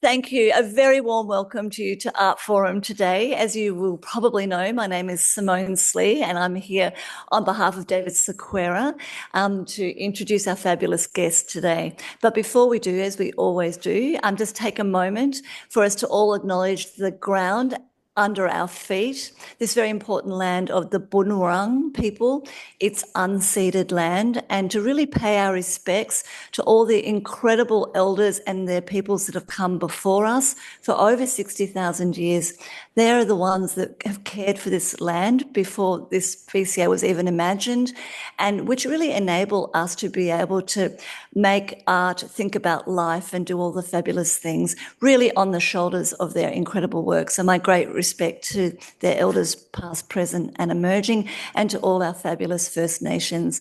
Thank you. A very warm welcome to you to Art Forum today. As you will probably know, my name is Simone Slee, and I'm here on behalf of David Sequeira to introduce our fabulous guest today. But before we do, as we always do, just take a moment for us to all acknowledge the ground under our feet, this very important land of the Bunurong people, it's unceded land, and to really pay our respects to all the incredible elders and their peoples that have come before us for over 60,000 years. They're the ones that have cared for this land before this VCA was even imagined, and which really enable us to be able to make art, think about life, and do all the fabulous things, really on the shoulders of their incredible work. So my great respect to their elders past, present and emerging, and to all our fabulous First Nations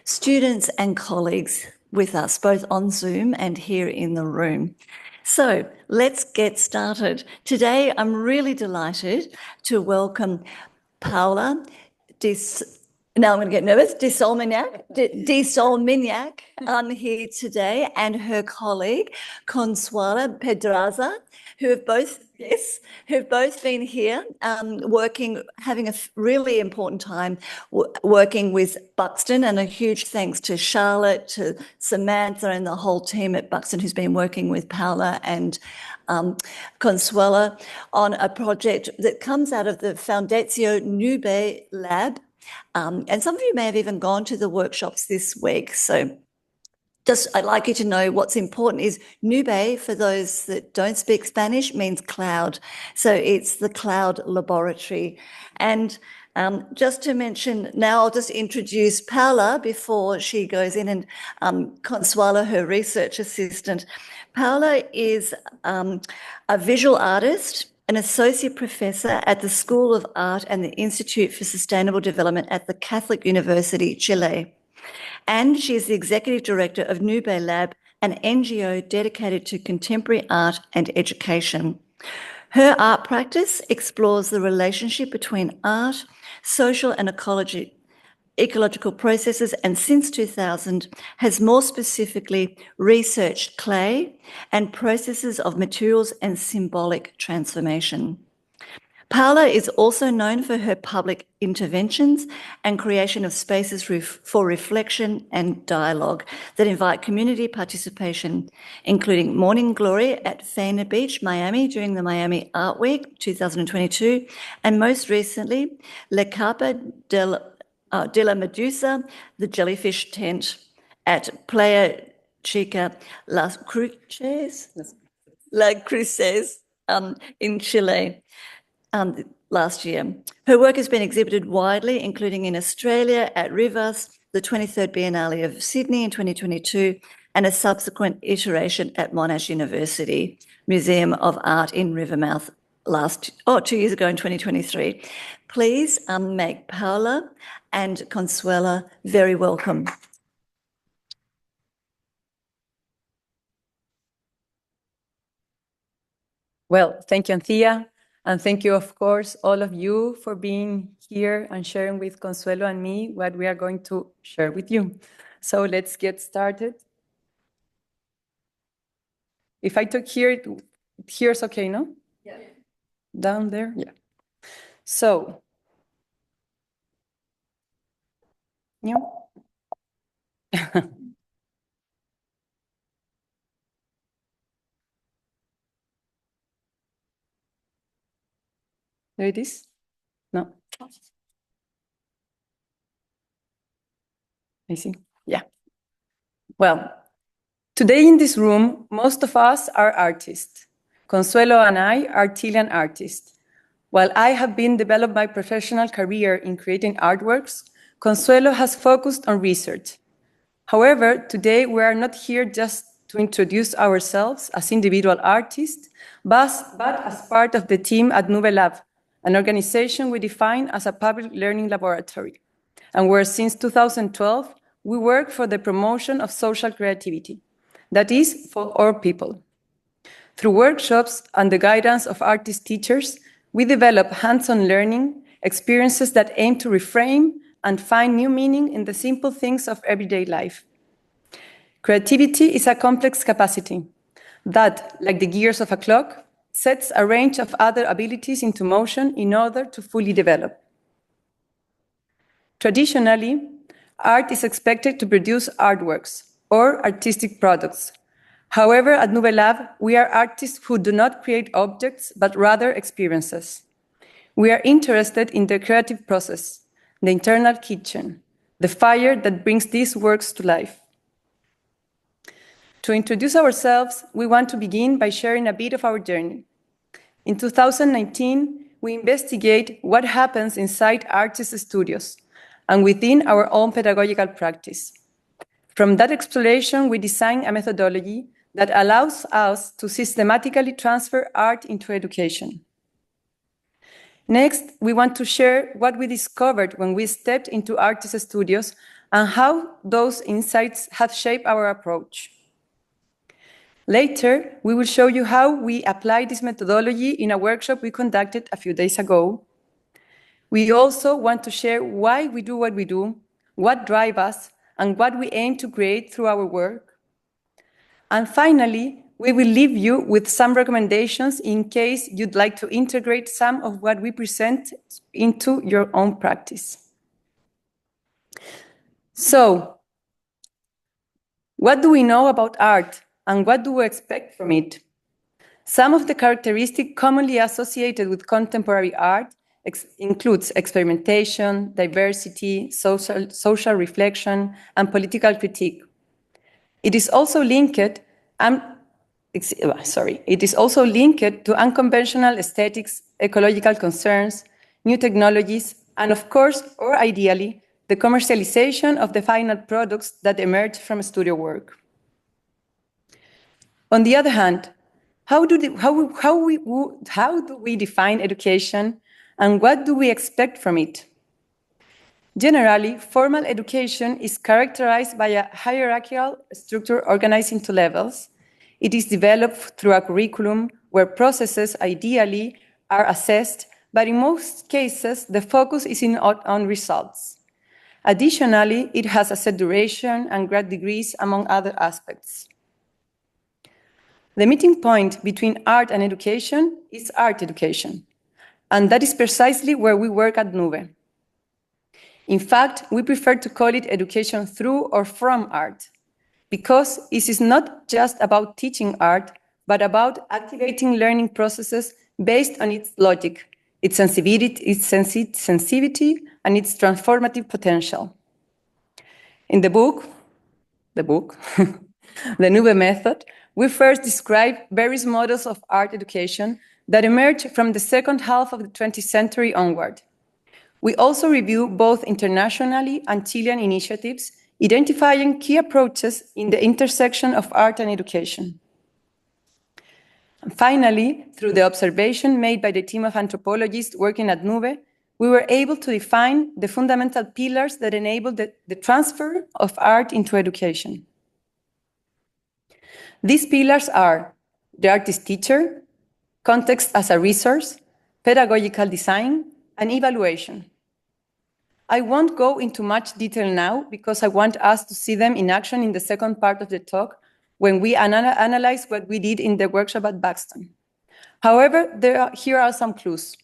students and colleagues with us, both on Zoom and here in the room. So let's get started. Today, I'm really delighted to welcome Paula now I'm going to get nervous, de Solminihac here today, and her colleague, Consuela Pedraza, who have both been here having a really important time working with Buxton, and a huge thanks to Charlotte, to Samantha and the whole team at Buxton who's been working with Paula and Consuela on a project that comes out of the Foundatio Nube lab. And some of you may have even gone to the workshops this week. So I'd like you to know what's important is Nube, for those that don't speak Spanish, means cloud. So it's the cloud laboratory. And just to mention, now I'll just introduce Paula before she goes in, and Consuela, her research assistant. Paula is a visual artist, an associate professor at the School of Art and the Institute for Sustainable Development at the Catholic University, Chile. And she is the executive director of Nube Lab, an NGO dedicated to contemporary art and education. Her art practice explores the relationship between art, social and ecological processes, and since 2000 has more specifically researched clay and processes of materials and symbolic transformation. Paula is also known for her public interventions and creation of spaces for reflection and dialogue that invite community participation, including Morning Glory at Faena Beach, Miami, during the Miami Art Week 2022, and most recently, Le Carpa de la Medusa, the Jellyfish Tent at Playa Chica, Cruces in Chile last year. Her work has been exhibited widely, including in Australia at Rivus, the 23rd Biennale of Sydney in 2022, and a subsequent iteration at Monash University Museum of Art in Rivermouth 2 years ago in 2023. Please make Paula and Consuela very welcome. Well, thank you, Anthea, and thank you, of course, all of you for being here and sharing with Consuelo and me what we are going to share with you. So let's get started. If I talk here, here's okay, no? Yeah. Down there? Yeah. So, yeah. There it is? No. I see. Yeah. Well, today in this room, most of us are artists. Consuelo and I are Chilean artists. While I have been developed my professional career in creating artworks, Consuelo has focused on research. However, today we are not here just to introduce ourselves as individual artists, but as part of the team at Nube Lab, an organization we define as a public learning laboratory, and where since 2012 we work for the promotion of social creativity, that is, for all people. Through workshops and the guidance of artist teachers, we develop hands-on learning experiences that aim to reframe and find new meaning in the simple things of everyday life. Creativity is a complex capacity. that, like the gears of a clock, sets a range of other abilities into motion in order to fully develop. Traditionally, art is expected to produce artworks or artistic products. However, at Nube Lab, we are artists who do not create objects, but rather experiences. We are interested in the creative process, the internal kitchen, the fire that brings these works to life. To introduce ourselves, we want to begin by sharing a bit of our journey. In 2019, we investigate what happens inside artist studios and within our own pedagogical practice. From that exploration, we design a methodology that allows us to systematically transfer art into education. Next, we want to share what we discovered when we stepped into artist studios and how those insights have shaped our approach. Later, we will show you how we apply this methodology in a workshop we conducted a few days ago. We also want to share why we do what we do, what drives us, and what we aim to create through our work. And finally, we will leave you with some recommendations in case you'd like to integrate some of what we present into your own practice. So, what do we know about art, and what do we expect from it? Some of the characteristics commonly associated with contemporary art includes experimentation, diversity, social reflection, and political critique. It is also linked to unconventional aesthetics, ecological concerns, new technologies, and of course, or ideally, the commercialization of the final products that emerge from studio work. On the other hand, how do we define education, and what do we expect from it? Generally, formal education is characterized by a hierarchical structure organized into levels. It is developed through a curriculum where processes ideally are assessed, but in most cases, the focus is on results. Additionally, it has a set duration and grad degrees, among other aspects. The meeting point between art and education is art education, and that is precisely where we work at Nube. In fact, we prefer to call it education through or from art, because it is not just about teaching art, but about activating learning processes based on its logic, its sensitivity, and its transformative potential. In the book, The Nube Method, we first describe various models of art education that emerged from the second half of the 20th century onward. We also review both internationally and Chilean initiatives, identifying key approaches in the intersection of art and education. And finally, through the observation made by the team of anthropologists working at Nube, we were able to define the fundamental pillars that enable the transfer of art into education. These pillars are the artist teacher, context as a resource, pedagogical design, and evaluation. I won't go into much detail now because I want us to see them in action in the second part of the talk when we analyze what we did in the workshop at Buxton. However, here are some clues.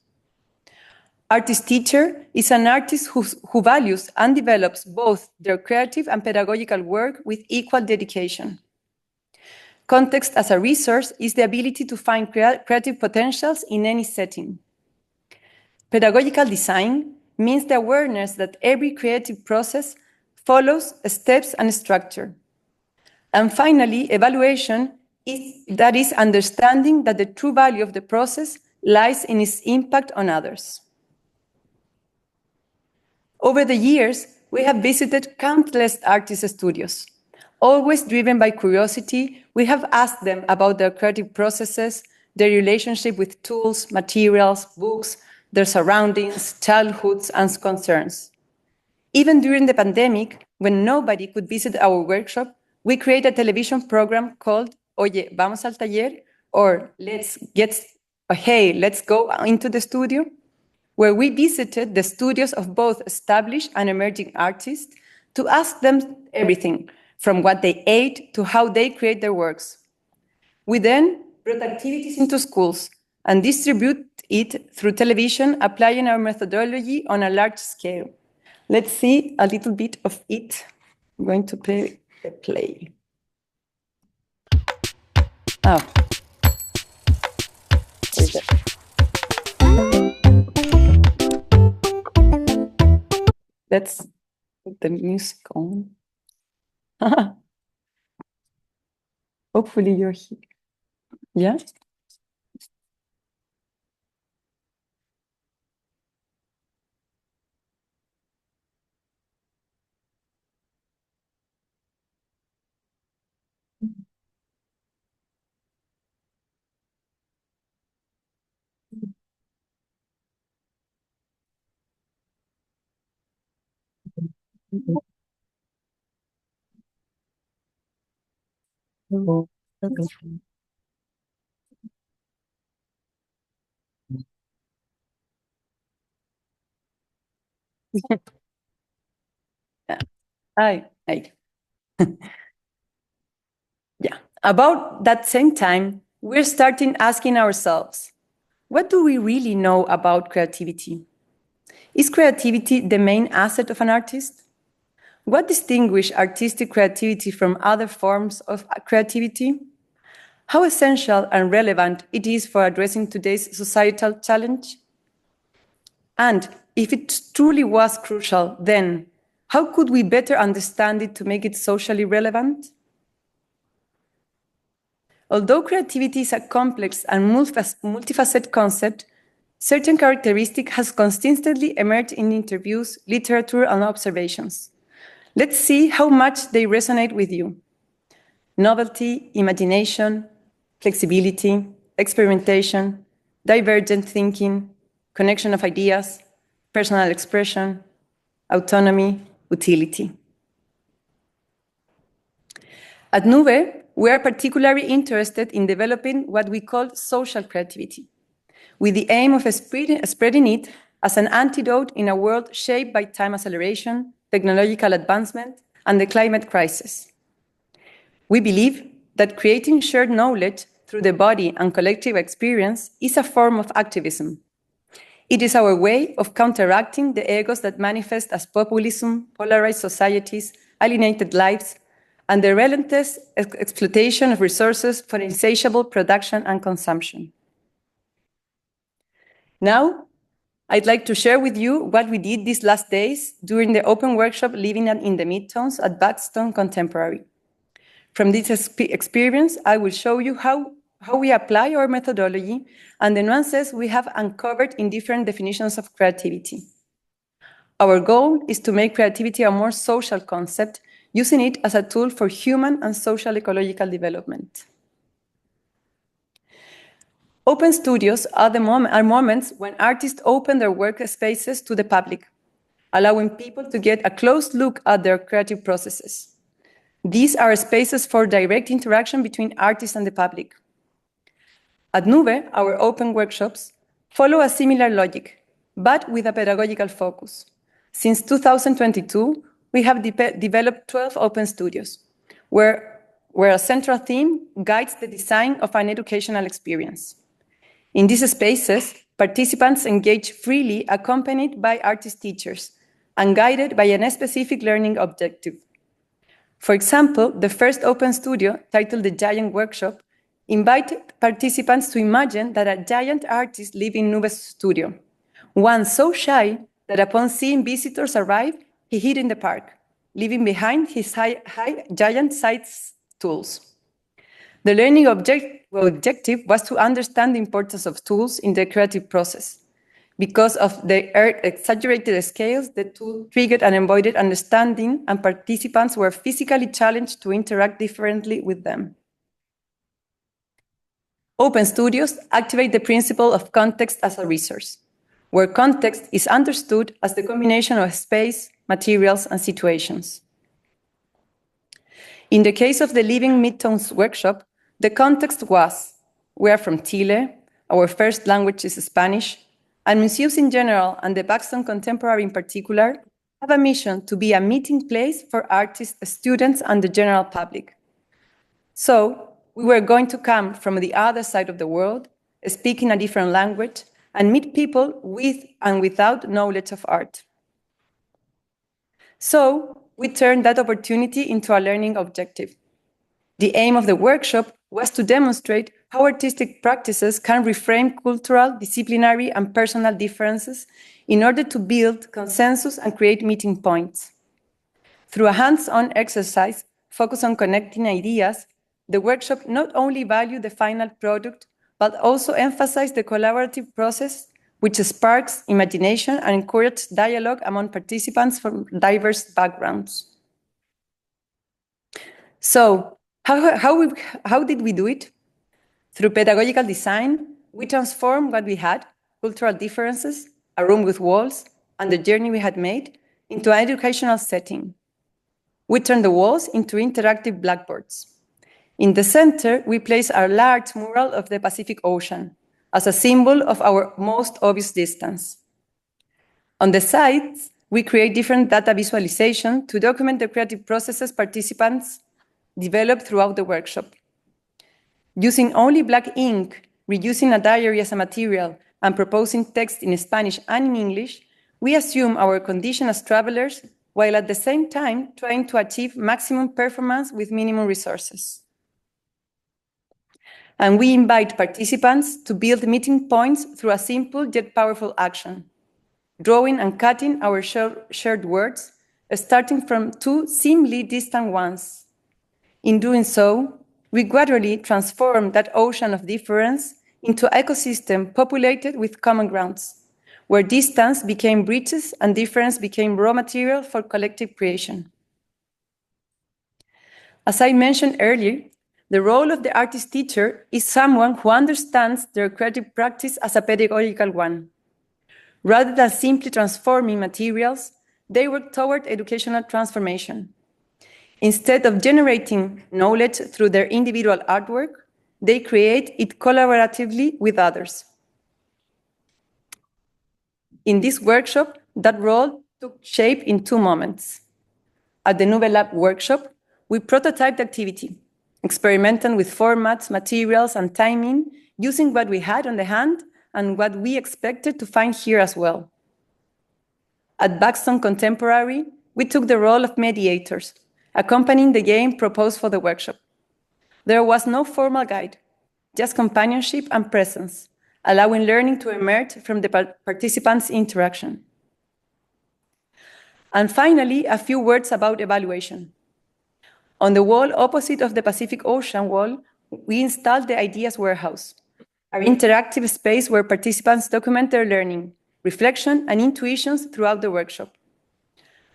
Artist teacher is an artist who values and develops both their creative and pedagogical work with equal dedication. Context as a resource is the ability to find creative potentials in any setting. Pedagogical design means the awareness that every creative process follows steps and structure. And finally, evaluation is understanding that the true value of the process lies in its impact on others. Over the years, we have visited countless artist studios. Always driven by curiosity, we have asked them about their creative processes, their relationship with tools, materials, books, their surroundings, childhoods, and concerns. Even during the pandemic, when nobody could visit our workshop, we created a television program called Oye, vamos al taller, or Hey, let's go into the studio, where we visited the studios of both established and emerging artists to ask them everything, from what they ate to how they create their works. We then brought activities into schools and distribute it through television, applying our methodology on a large scale. Let's see a little bit of it. I'm going to play the play. Oh. Let's put the music on. Hopefully you're here. Yeah? Hi. Yeah. About that same time, we're starting asking ourselves, what do we really know about creativity? Is creativity the main asset of an artist? What distinguishes artistic creativity from other forms of creativity? How essential and relevant it is for addressing today's societal challenge? And if it truly was crucial, then how could we better understand it to make it socially relevant? Although creativity is a complex and multifaceted concept, certain characteristics have consistently emerged in interviews, literature, and observations. Let's see how much they resonate with you. Novelty, imagination, flexibility, experimentation, divergent thinking, connection of ideas, personal expression, autonomy, utility. At Nube, we are particularly interested in developing what we call social creativity, with the aim of spreading it as an antidote in a world shaped by time acceleration, technological advancement, and the climate crisis. We believe that creating shared knowledge through the body and collective experience is a form of activism. It is our way of counteracting the egos that manifest as populism, polarized societies, alienated lives, and the relentless exploitation of resources for insatiable production and consumption. Now, I'd like to share with you what we did these last days during the open workshop Living in the Midtones at Buxton Contemporary. From this experience, I will show you how we apply our methodology and the nuances we have uncovered in different definitions of creativity. Our goal is to make creativity a more social concept, using it as a tool for human and social ecological development. Open studios are moments when artists open their workspaces to the public, allowing people to get a close look at their creative processes. These are spaces for direct interaction between artists and the public. At Nube, our open workshops follow a similar logic, but with a pedagogical focus. Since 2022, we have developed 12 open studios, where a central theme guides the design of an educational experience. In these spaces, participants engage freely, accompanied by artist teachers, and guided by a specific learning objective. For example, the first open studio, titled The Giant Workshop, invited participants to imagine that a giant artist lived in Nube's studio, one so shy that upon seeing visitors arrive, he hid in the park, leaving behind his giant-sized tools. The learning objective was to understand the importance of tools in the creative process. Because of their exaggerated scales, the tool triggered an embodied understanding, and participants were physically challenged to interact differently with them. Open studios activate the principle of context as a resource, where context is understood as the combination of space, materials, and situations. In the case of the Living Midtones workshop, the context was, we are from Chile, our first language is Spanish, and museums in general, and the Buxton Contemporary in particular, have a mission to be a meeting place for artists, students, and the general public. So, we were going to come from the other side of the world, speaking a different language, and meet people with and without knowledge of art. So we turned that opportunity into a learning objective. The aim of the workshop was to demonstrate how artistic practices can reframe cultural, disciplinary, and personal differences in order to build consensus and create meeting points. Through a hands-on exercise focused on connecting ideas, the workshop not only valued the final product, but also emphasized the collaborative process, which sparks imagination and encourages dialogue among participants from diverse backgrounds. So, how did we do it? Through pedagogical design, we transformed what we had, cultural differences, a room with walls, and the journey we had made, into an educational setting. We turned the walls into interactive blackboards. In the center, we placed our large mural of the Pacific Ocean as a symbol of our most obvious distance. On the sides, we create different data visualization to document the creative processes participants developed throughout the workshop. Using only black ink, reusing a diary as a material, and proposing text in Spanish and in English, we assume our condition as travelers, while at the same time trying to achieve maximum performance with minimum resources. And we invite participants to build meeting points through a simple yet powerful action, drawing and cutting our shared words, starting from two seemingly distant ones. In doing so, we gradually transform that ocean of difference into an ecosystem populated with common grounds, where distance became bridges and difference became raw material for collective creation. As I mentioned earlier, the role of the artist teacher is someone who understands their creative practice as a pedagogical one. Rather than simply transforming materials, they work toward educational transformation. Instead of generating knowledge through their individual artwork, they create it collaboratively with others. In this workshop, that role took shape in two moments. At the Nube Lab workshop, we prototyped the activity, experimenting with formats, materials, and timing, using what we had on the hand and what we expected to find here as well. At Buxton Contemporary, we took the role of mediators, accompanying the game proposed for the workshop. There was no formal guide, just companionship and presence, allowing learning to emerge from the participants' interaction. And finally, a few words about evaluation. On the wall opposite of the Pacific Ocean wall, we installed the Ideas Warehouse, our interactive space where participants document their learning, reflection, and intuitions throughout the workshop.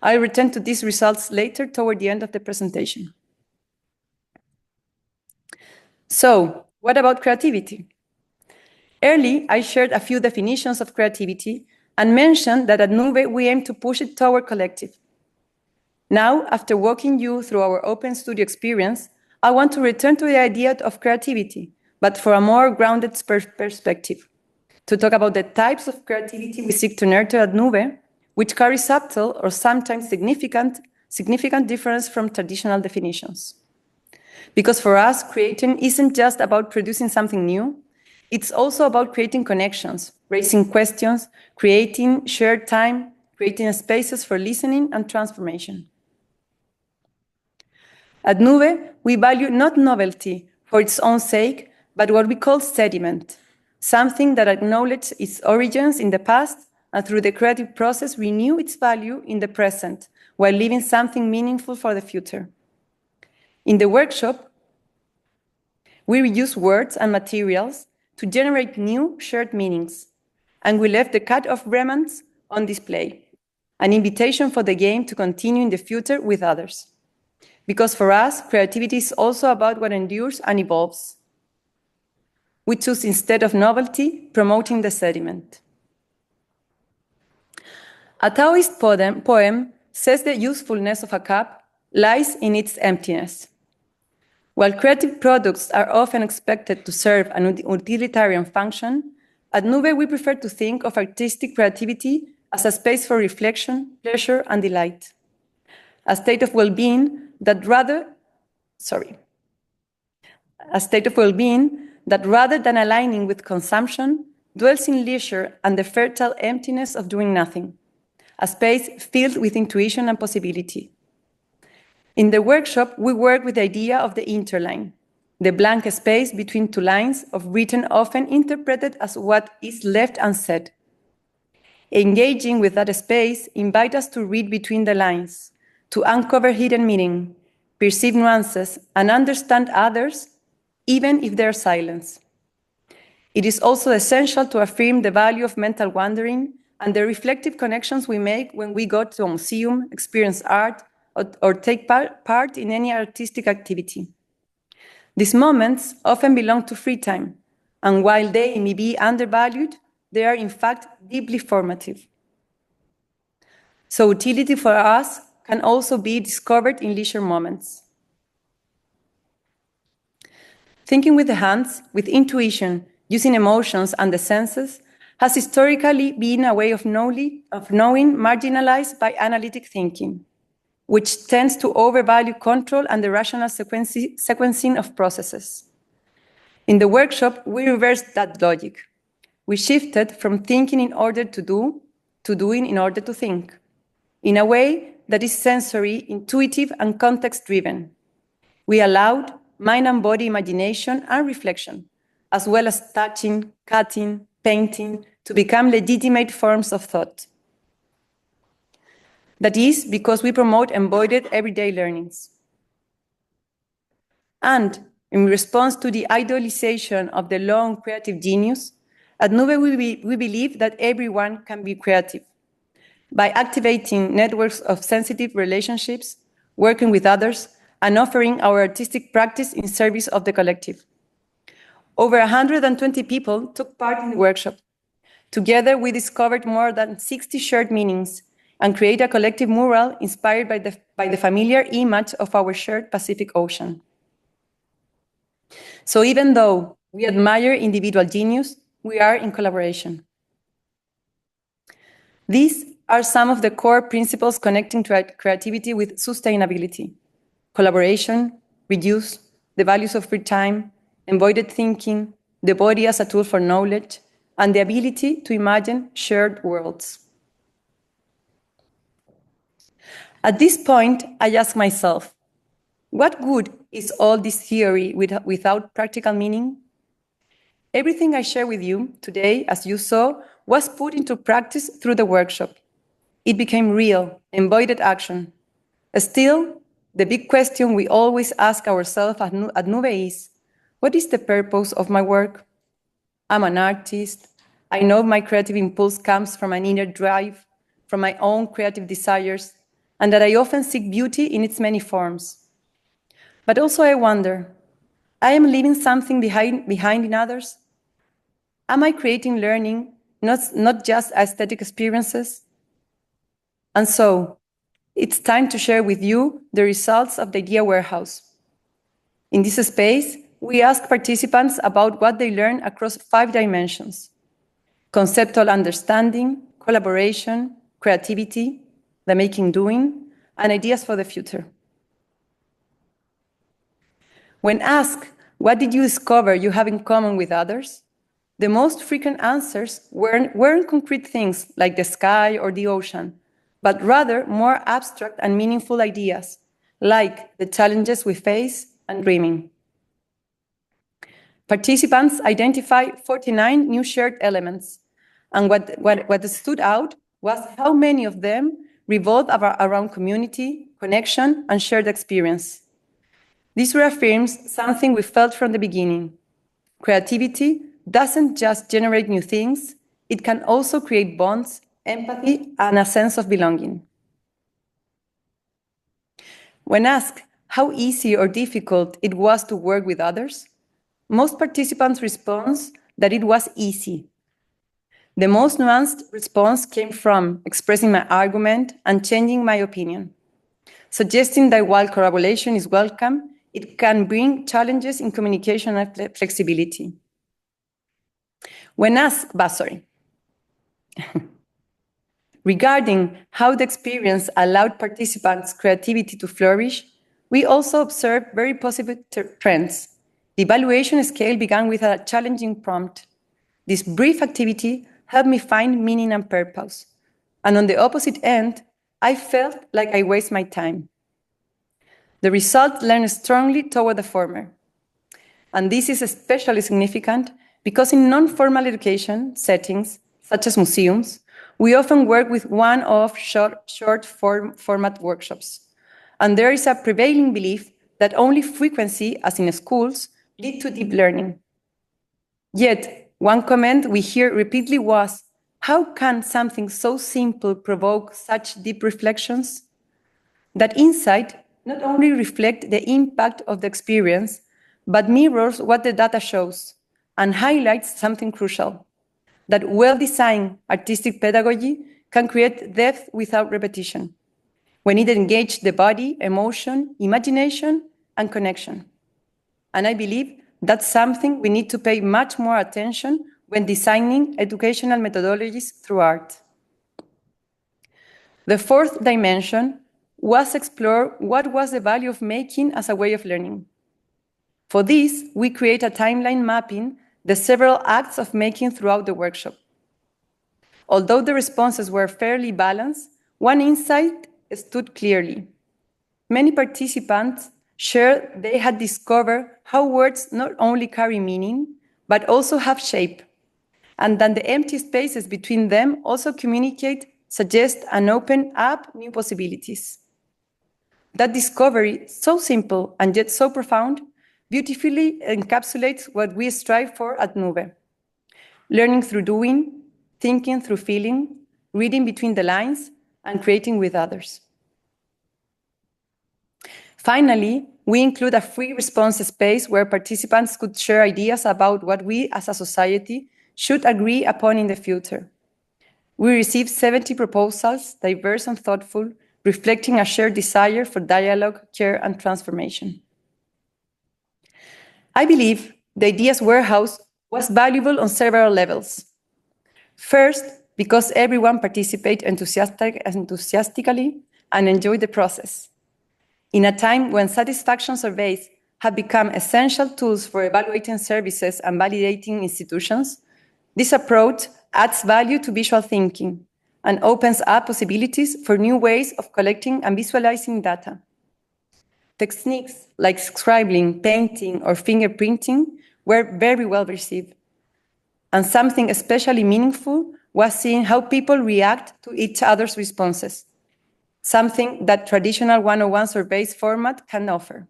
I'll return to these results later toward the end of the presentation. So, what about creativity? Early, I shared a few definitions of creativity and mentioned that at Nube we aim to push it toward collective. Now, after walking you through our open studio experience, I want to return to the idea of creativity, but for a more grounded perspective, to talk about the types of creativity we seek to nurture at Nube, which carry subtle or sometimes significant difference from traditional definitions. Because for us, creating isn't just about producing something new, it's also about creating connections, raising questions, creating shared time, creating spaces for listening and transformation. At Nube, we value not novelty for its own sake, but what we call sediment, something that acknowledges its origins in the past and through the creative process renew its value in the present while leaving something meaningful for the future. In the workshop, we reuse words and materials to generate new shared meanings, and we left the cut-off remnants on display, an invitation for the game to continue in the future with others. Because for us, creativity is also about what endures and evolves. We choose, instead of novelty, promoting the sediment. A Taoist poem says the usefulness of a cup lies in its emptiness. While creative products are often expected to serve an utilitarian function, at Nube we prefer to think of artistic creativity as a space for reflection, pleasure, and delight. A state of well-being that rather a state of well-being that, rather than aligning with consumption, dwells in leisure and the fertile emptiness of doing nothing, a space filled with intuition and possibility. In the workshop, we work with the idea of the interline, the blank space between two lines of written often interpreted as what is left unsaid. Engaging with that space invites us to read between the lines, to uncover hidden meaning, perceive nuances, and understand others, even if they're silence. It is also essential to affirm the value of mental wandering and the reflective connections we make when we go to a museum, experience art, or take part in any artistic activity. These moments often belong to free time, and while they may be undervalued, they are in fact deeply formative. So utility for us can also be discovered in leisure moments. Thinking with the hands, with intuition, using emotions and the senses, has historically been a way of knowing marginalized by analytic thinking, which tends to overvalue control and the rational sequencing of processes. In the workshop, we reversed that logic. We shifted from thinking in order to do, to doing in order to think, in a way that is sensory, intuitive, and context-driven. We allowed mind and body imagination and reflection, as well as touching, cutting, painting, to become legitimate forms of thought. That is because we promote embodied everyday learnings. And in response to the idolization of the long creative genius, at Nube we believe that everyone can be creative. By activating networks of sensitive relationships, working with others, and offering our artistic practice in service of the collective. Over 120 people took part in the workshop. Together, we discovered more than 60 shared meanings and created a collective mural inspired by the familiar image of our shared Pacific Ocean. So even though we admire individual genius, we are in collaboration. These are some of the core principles connecting creativity with sustainability: collaboration, reuse, the values of free time, embodied thinking, the body as a tool for knowledge, and the ability to imagine shared worlds. At this point, I ask myself, what good is all this theory without practical meaning? Everything I share with you today, as you saw, was put into practice through the workshop. It became real, embodied action. Still, the big question we always ask ourselves at Nube is, what is the purpose of my work? I'm an artist. I know my creative impulse comes from an inner drive, from my own creative desires, and that I often seek beauty in its many forms. But also I wonder, I am leaving something behind in others? Am I creating learning, not just aesthetic experiences? And so, it's time to share with you the results of the Idea Warehouse. In this space, we ask participants about what they learn across 5 dimensions: conceptual understanding, collaboration, creativity, the making-doing, and ideas for the future. When asked, what did you discover you have in common with others? The most frequent answers weren't concrete things like the sky or the ocean, but rather more abstract and meaningful ideas, like the challenges we face and dreaming. Participants identified 49 new shared elements, and what stood out was how many of them revolved around community, connection, and shared experience. This reaffirms something we felt from the beginning. Creativity doesn't just generate new things, it can also create bonds, empathy, and a sense of belonging. When asked how easy or difficult it was to work with others, most participants respond that it was easy. The most nuanced response came from expressing my argument and changing my opinion, suggesting that while collaboration is welcome, it can bring challenges in communication and flexibility. When asked, regarding how the experience allowed participants' creativity to flourish, we also observed very positive trends. The evaluation scale began with a challenging prompt. This brief activity helped me find meaning and purpose. And on the opposite end, I felt like I wasted my time. The result leaned strongly toward the former. And this is especially significant because in non-formal education settings, such as museums, we often work with one-off short format workshops. And there is a prevailing belief that only frequency, as in schools, lead to deep learning. Yet, one comment we hear repeatedly was, how can something so simple provoke such deep reflections? That insight not only reflects the impact of the experience, but mirrors what the data shows and highlights something crucial, that well-designed artistic pedagogy can create depth without repetition, when it engages the body, emotion, imagination, and connection. And I believe that's something we need to pay much more attention when designing educational methodologies through art. The fourth dimension was explore what was the value of making as a way of learning. For this, we create a timeline mapping the several acts of making throughout the workshop. Although the responses were fairly balanced, one insight stood clearly. Many participants shared they had discovered how words not only carry meaning, but also have shape, and that the empty spaces between them also communicate, suggest, and open up new possibilities. That discovery, so simple and yet so profound, beautifully encapsulates what we strive for at Nube. Learning through doing, thinking through feeling, reading between the lines, and creating with others. Finally, we include a free response space where participants could share ideas about what we as a society should agree upon in the future. We received 70 proposals, diverse and thoughtful, reflecting a shared desire for dialogue, care, and transformation. I believe the ideas warehouse was valuable on several levels. First, because everyone participated enthusiastically and enjoyed the process. In a time when satisfaction surveys have become essential tools for evaluating services and validating institutions, this approach adds value to visual thinking and opens up possibilities for new ways of collecting and visualizing data. Techniques like scribbling, painting, or fingerprinting were very well received. And something especially meaningful was seeing how people react to each other's responses, something that traditional 101 surveys format can offer.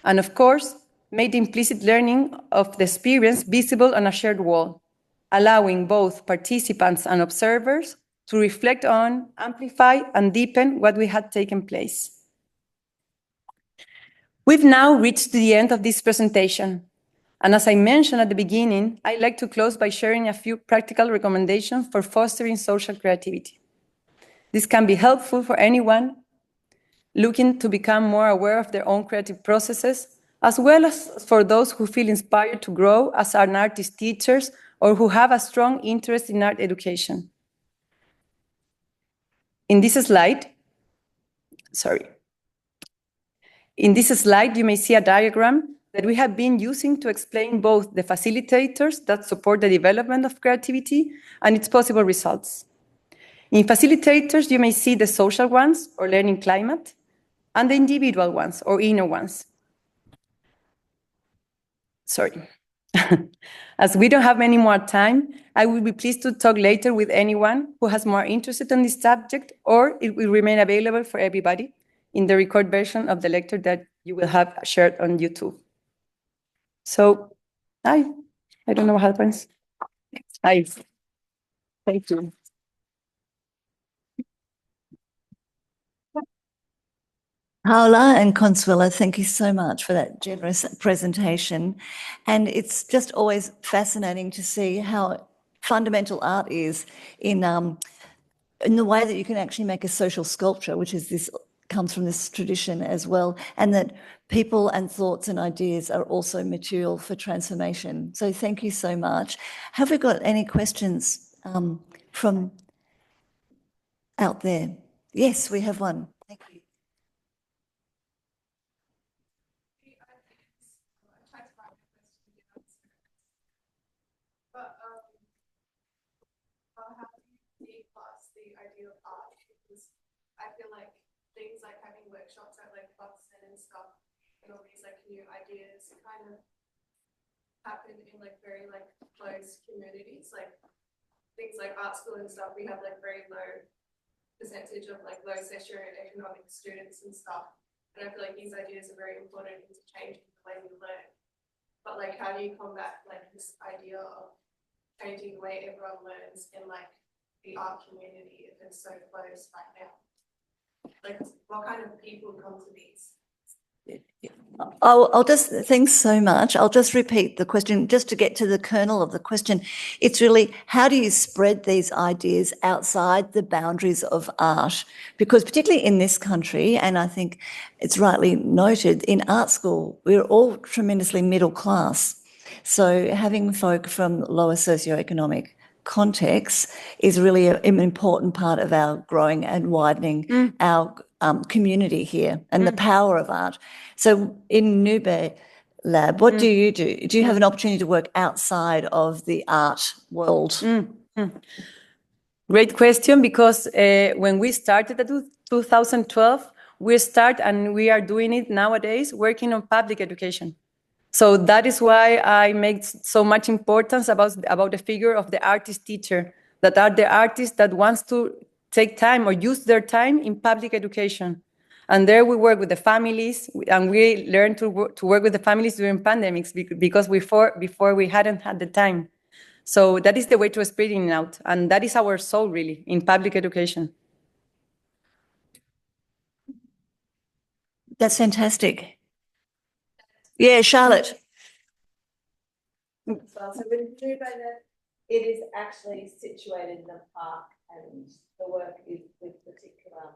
And of course, made implicit learning of the experience visible on a shared wall, allowing both participants and observers to reflect on, amplify, and deepen what we had taken place. We've now reached the end of this presentation. And as I mentioned at the beginning, I'd like to close by sharing a few practical recommendations for fostering social creativity. This can be helpful for anyone looking to become more aware of their own creative processes, as well as for those who feel inspired to grow as an artist teachers or who have a strong interest in art education. In this slide, you may see a diagram that we have been using to explain both the facilitators that support the development of creativity and its possible results. In facilitators, you may see the social ones, or learning climate, and the individual ones, or inner ones. As we don't have any more time, I will be pleased to talk later with anyone who has more interested in this subject, or it will remain available for everybody in the record version of the lecture that you will have shared on YouTube. So, I don't know what happens. Thank you. Paula and Consuela, thank you so much for that generous presentation. And it's just always fascinating to see how fundamental art is in the way that you can actually make a social sculpture, which is this comes from this tradition as well, and that people and thoughts and ideas are also material for transformation. So thank you so much. Have we got any questions from out there? Yes, we have one. Thank you. the idea of art, because I feel like things like having workshops at like Buxton and stuff, and all these like new ideas kind of happen in like very like close communities, like things like art school and stuff. We have like very low percentage of like low socioeconomic students and stuff, and I feel like these ideas are very important into changing the way we learn. But like, how do you combat like this idea of changing the way everyone learns in like the art community if it's so close right now? Like, what kind of people come to these? Thanks so much. I'll just repeat the question just to get to the kernel of the question. It's really, how do you spread these ideas outside the boundaries of art? Because particularly in this country, and I think it's rightly noted, in art school, we're all tremendously middle class. So having folk from lower socioeconomic contexts is really an important part of our growing and widening our community here and the power of art. So in Nube Lab, what do you do? Do you have an opportunity to work outside of the art world? Great question, because when we started in 2012, we are doing it nowadays, working on public education. So that is why I make so much importance about the figure of the artist teacher, that are the artists that wants to take time or use their time in public education. And there we work with the families, and we learn to work with the families during pandemics, because before we hadn't had the time. So that is the way to spreading out, and that is our soul really in public education. That's fantastic. Yeah, Charlotte. So with Nube, it is actually situated in a park, and the work is with particular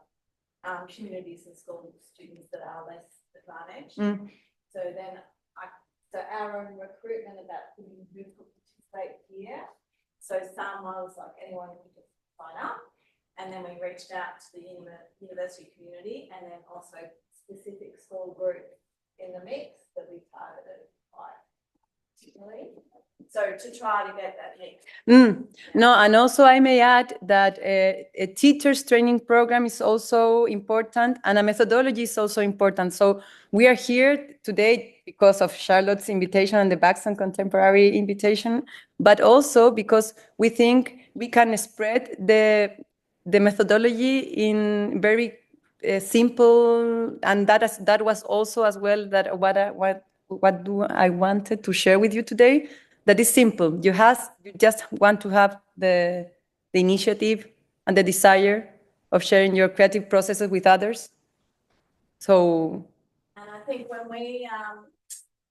communities and school students that are less advantaged. So then, so our own recruitment about who could participate here. So some was like anyone could just sign up, and then we reached out to the university community, and then also specific school group in the mix that we targeted quite particularly. So to try to get that mix. No, and also I may add that a teacher's training program is also important, and a methodology is also important. So we are here today because of Charlotte's invitation and the Buxton Contemporary invitation, but also because we think we can spread the methodology in very simple, and that was also as well that what do I wanted to share with you today. That is simple. You just want to have the initiative and the desire of sharing your creative processes with others. So. And I think when we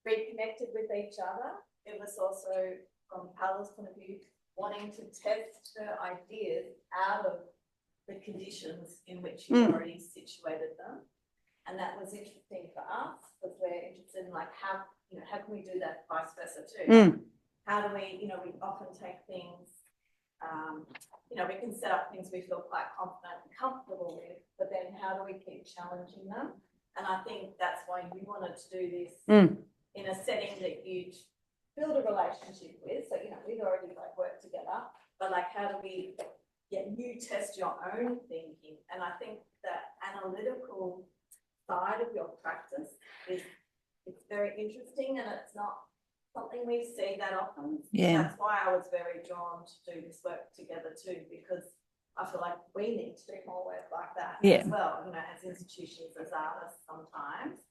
reconnected with each other, it was also from Paula's point of view, wanting to test her ideas out of the conditions in which you've already situated them. And that was interesting for us, because we're interested in like how can we do that vice versa too? How do we, we often take things, we can set up things we feel quite confident and comfortable with, but then how do we keep challenging them? And I think that's why you wanted to do this in a setting that you'd build a relationship with. So, we'd already like worked together, but like, how do we get you test your own thinking? And I think that analytical side of your practice it's very interesting, and it's not something we see that often. Yeah. That's why I was very drawn to do this work together too, because I feel like we need to do more work like that as well, as institutions, as artists sometimes,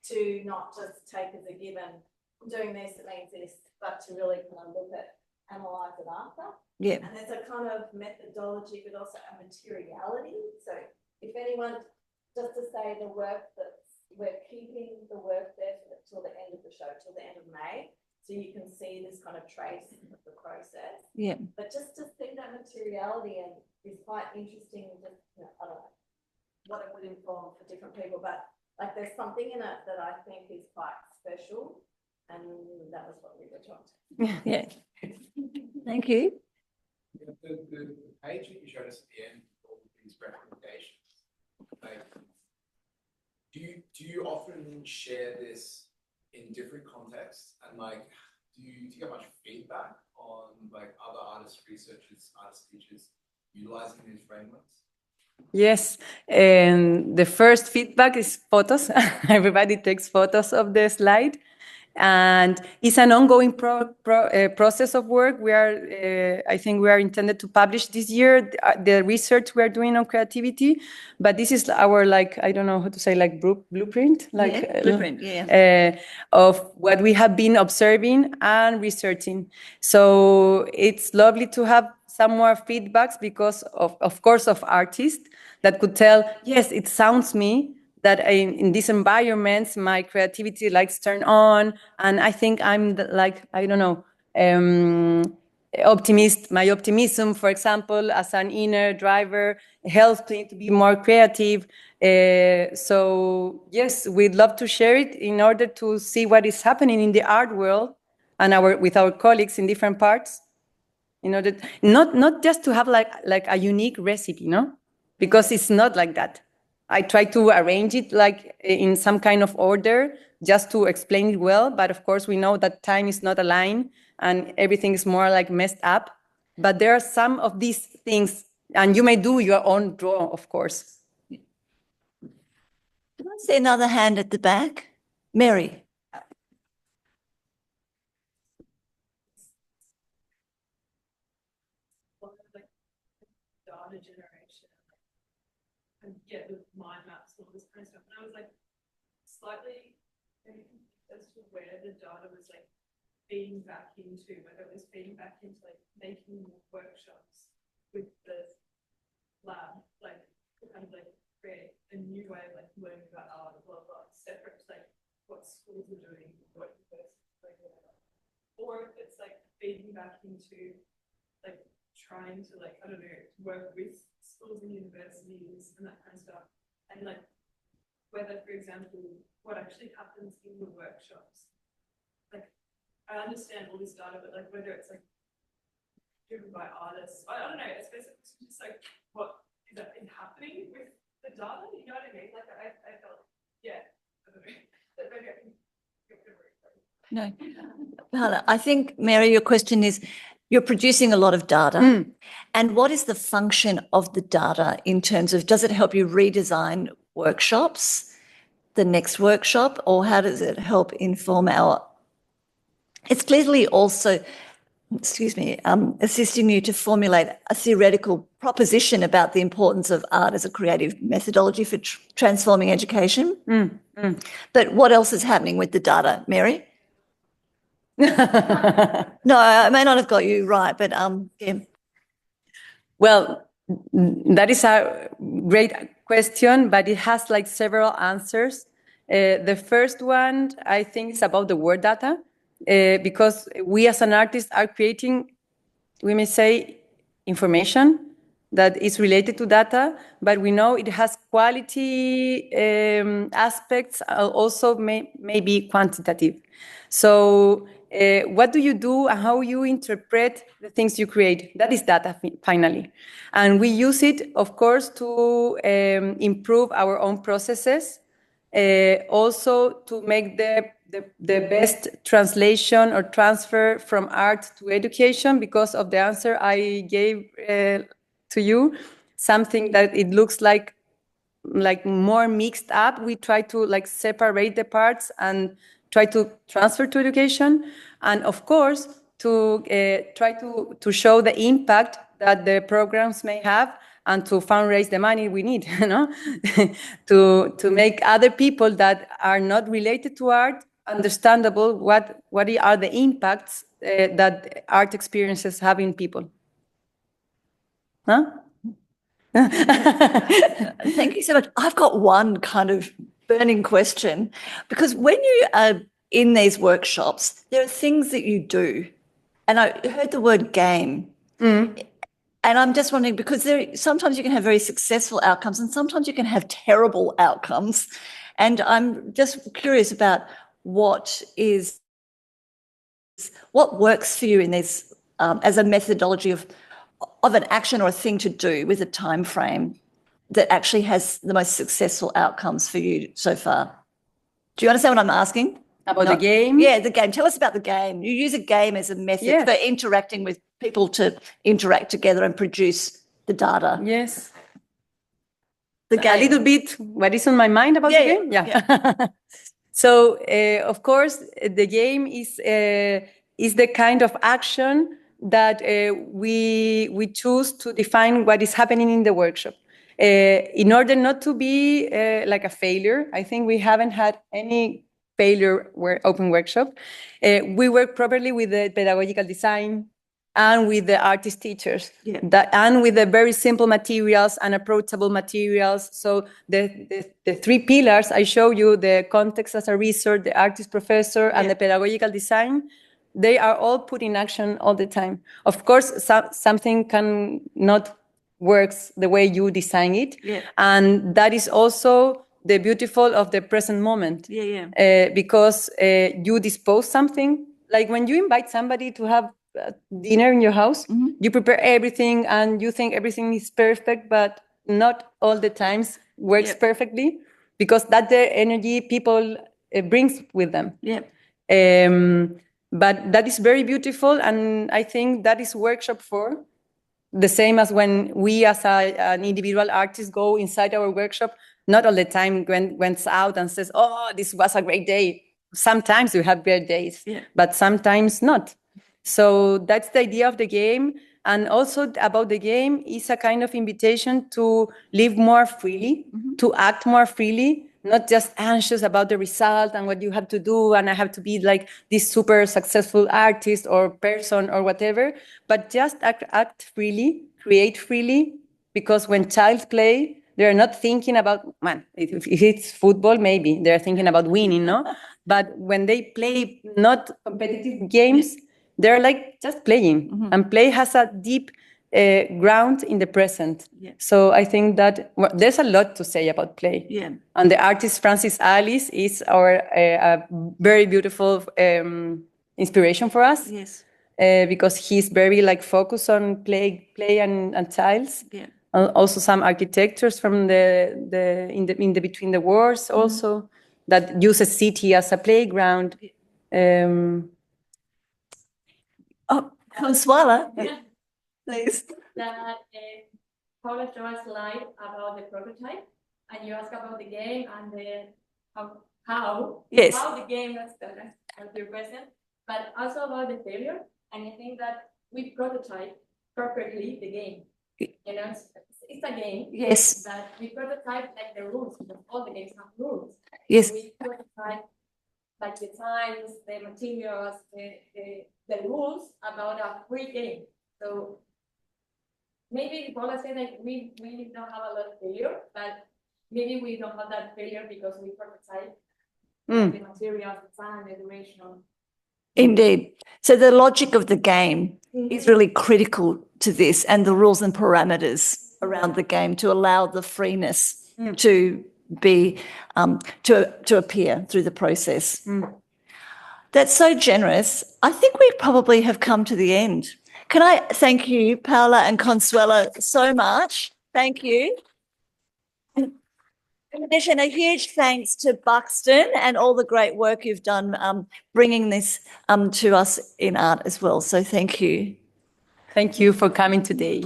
to not just take as a given, I'm doing this, it means this, but to really kind of look at, analyse it after. Yeah. And there's a kind of methodology, but also a materiality. So if anyone, just to say the work we're keeping the work there till the end of the show, till the end of May. So you can see this kind of trace of the process. Yeah. But just to see that materiality and is quite interesting. Just I don't know what it would inform for different people, but like there's something in it that I think is quite special, and that was what we were trying to. Yeah. Thank you. The page that you showed us at the end, all these recommendations, like, do you often share this in different contexts, and like do you get much feedback on like other artists, researchers, artist teachers utilizing these frameworks? Yes, and the first feedback is photos. Everybody takes photos of the slide, and it's an ongoing process of work. I think we are intended to publish this year the research we are doing on creativity, but this is our, like, I don't know how to say, like blueprint, like blueprint, yeah. Of what we have been observing and researching. So it's lovely to have some more feedbacks because of course, of artists that could tell, yes, it sounds me that in these environments, my creativity lights turn on. And I think I'm like, I don't know, optimist. My optimism, for example, as an inner driver, helps me to be more creative. So yes, we'd love to share it in order to see what is happening in the art world and with our colleagues in different parts. In order not just to have like a unique recipe, no, because it's not like that. I try to arrange it like in some kind of order just to explain it well, but of course we know that time is not aligned and everything is more like messed up. But there are some of these things, and you may do your own draw, of course. Can I see another hand at the back? Mary. Data generation and get the mind maps and all this kind of stuff. And I was like slightly as to where the data was like feeding back into, whether it was feeding back into like making workshops with the lab, like to kind of like create a new way of like learning about art, blah blah, separate to like what schools are doing, what universities are doing, or if it's like feeding back into like trying to like, I don't know, work with schools and universities and that kind of stuff. And like whether, for example, what actually happens in the workshops. Like I understand all this data, but like whether it's like driven by artists, I don't know, it's basically just like what is that happening with the data? You know what I mean? Like I felt, yeah, I don't know. That maybe I can No, Paula, I think, Mary, your question is, you're producing a lot of data. And what is the function of the data in terms of, does it help you redesign workshops, the next workshop, or how does it help inform it's clearly also, assisting you to formulate a theoretical proposition about the importance of art as a creative methodology for transforming education. But what else is happening with the data, Mary? No, I may not have got you right, but yeah. Well, that is a great question, but it has like several answers. The first one, I think, is about the word data, because we as an artist are creating, we may say, information that is related to data, but we know it has quality aspects, also may be quantitative. So what do you do and how you interpret the things you create? That is data, finally. And we use it, of course, to improve our own processes, also to make the best translation or transfer from art to education, because of the answer I gave to you, something that it looks like more mixed up. We try to like separate the parts and try to transfer to education, and of course to try to show the impact that the programs may have, and to fundraise the money we need, you know, to make other people that are not related to art understandable what are the impacts that art experiences have in people. Huh? Thank you so much. I've got one kind of burning question, because when you are in these workshops, there are things that you do, and I heard the word game. And I'm just wondering, because sometimes you can have very successful outcomes and sometimes you can have terrible outcomes. And I'm just curious about what works for you in this as a methodology of an action or a thing to do with a time frame that actually has the most successful outcomes for you so far. Do you understand what I'm asking? About the game? Yeah, the game. Tell us about the game. You use a game as a method for interacting with people to interact together and produce the data. Yes. The A game. little bit what is on my mind about the game? Yeah. So, of course, the game is the kind of action that we choose to define what is happening in the workshop. In order not to be like a failure, I think we haven't had any failure open workshop. We work properly with the pedagogical design and with the artist teachers, and with the very simple materials and approachable materials. So the three pillars I show you, the context as a research, the artist professor, and the pedagogical design, they are all put in action all the time. Of course, something can not works the way you design it. And that is also the beautiful of the present moment. Because you dispose something, like when you invite somebody to have dinner in your house, you prepare everything and you think everything is perfect, but not all the times works perfectly, because that's the energy people brings with them. But that is very beautiful, and I think that is workshop for. The same as when we as an individual artist go inside our workshop, not all the time went out and says, oh, this was a great day. Sometimes we have bad days, but sometimes not. So that's the idea of the game. And also about the game is a kind of invitation to live more freely, to act more freely, not just anxious about the result and what you have to do, and I have to be like this super successful artist or person or whatever, but just act freely, create freely, because when children play, they're not thinking about, man, if it's football, maybe they're thinking about winning, no? But when they play not competitive games, they're like just playing, and play has a deep ground in the present. So I think that there's a lot to say about play. And the artist Francis Alice is our a very beautiful inspiration for us. Because he's very like focused on play and childs. Also some architectures from the between the wars also that use a city as a playground. Consuela, please. That Paula showed us slide about the prototype, and you ask about the game and how the game was done as your present, but also about the failure. And I think that we prototype perfectly the game. You know, it's a game. But we prototype like the rules, because all the games have rules. We prototype like the times, the materials, the rules about a free game. So maybe Paula said that we don't have a lot of failure, but maybe we don't have that failure because we prototype the materials, the time, the duration. Indeed. So the logic of the game is really critical to this, and the rules and parameters around the game to allow the freeness to be to appear through the process. That's so generous. I think we probably have come to the end. Can I thank you, Paula and Consuela, so much? Thank you. In addition, a huge thanks to Buxton and all the great work you've done bringing this to us in art as well. So thank you. Thank you for coming today.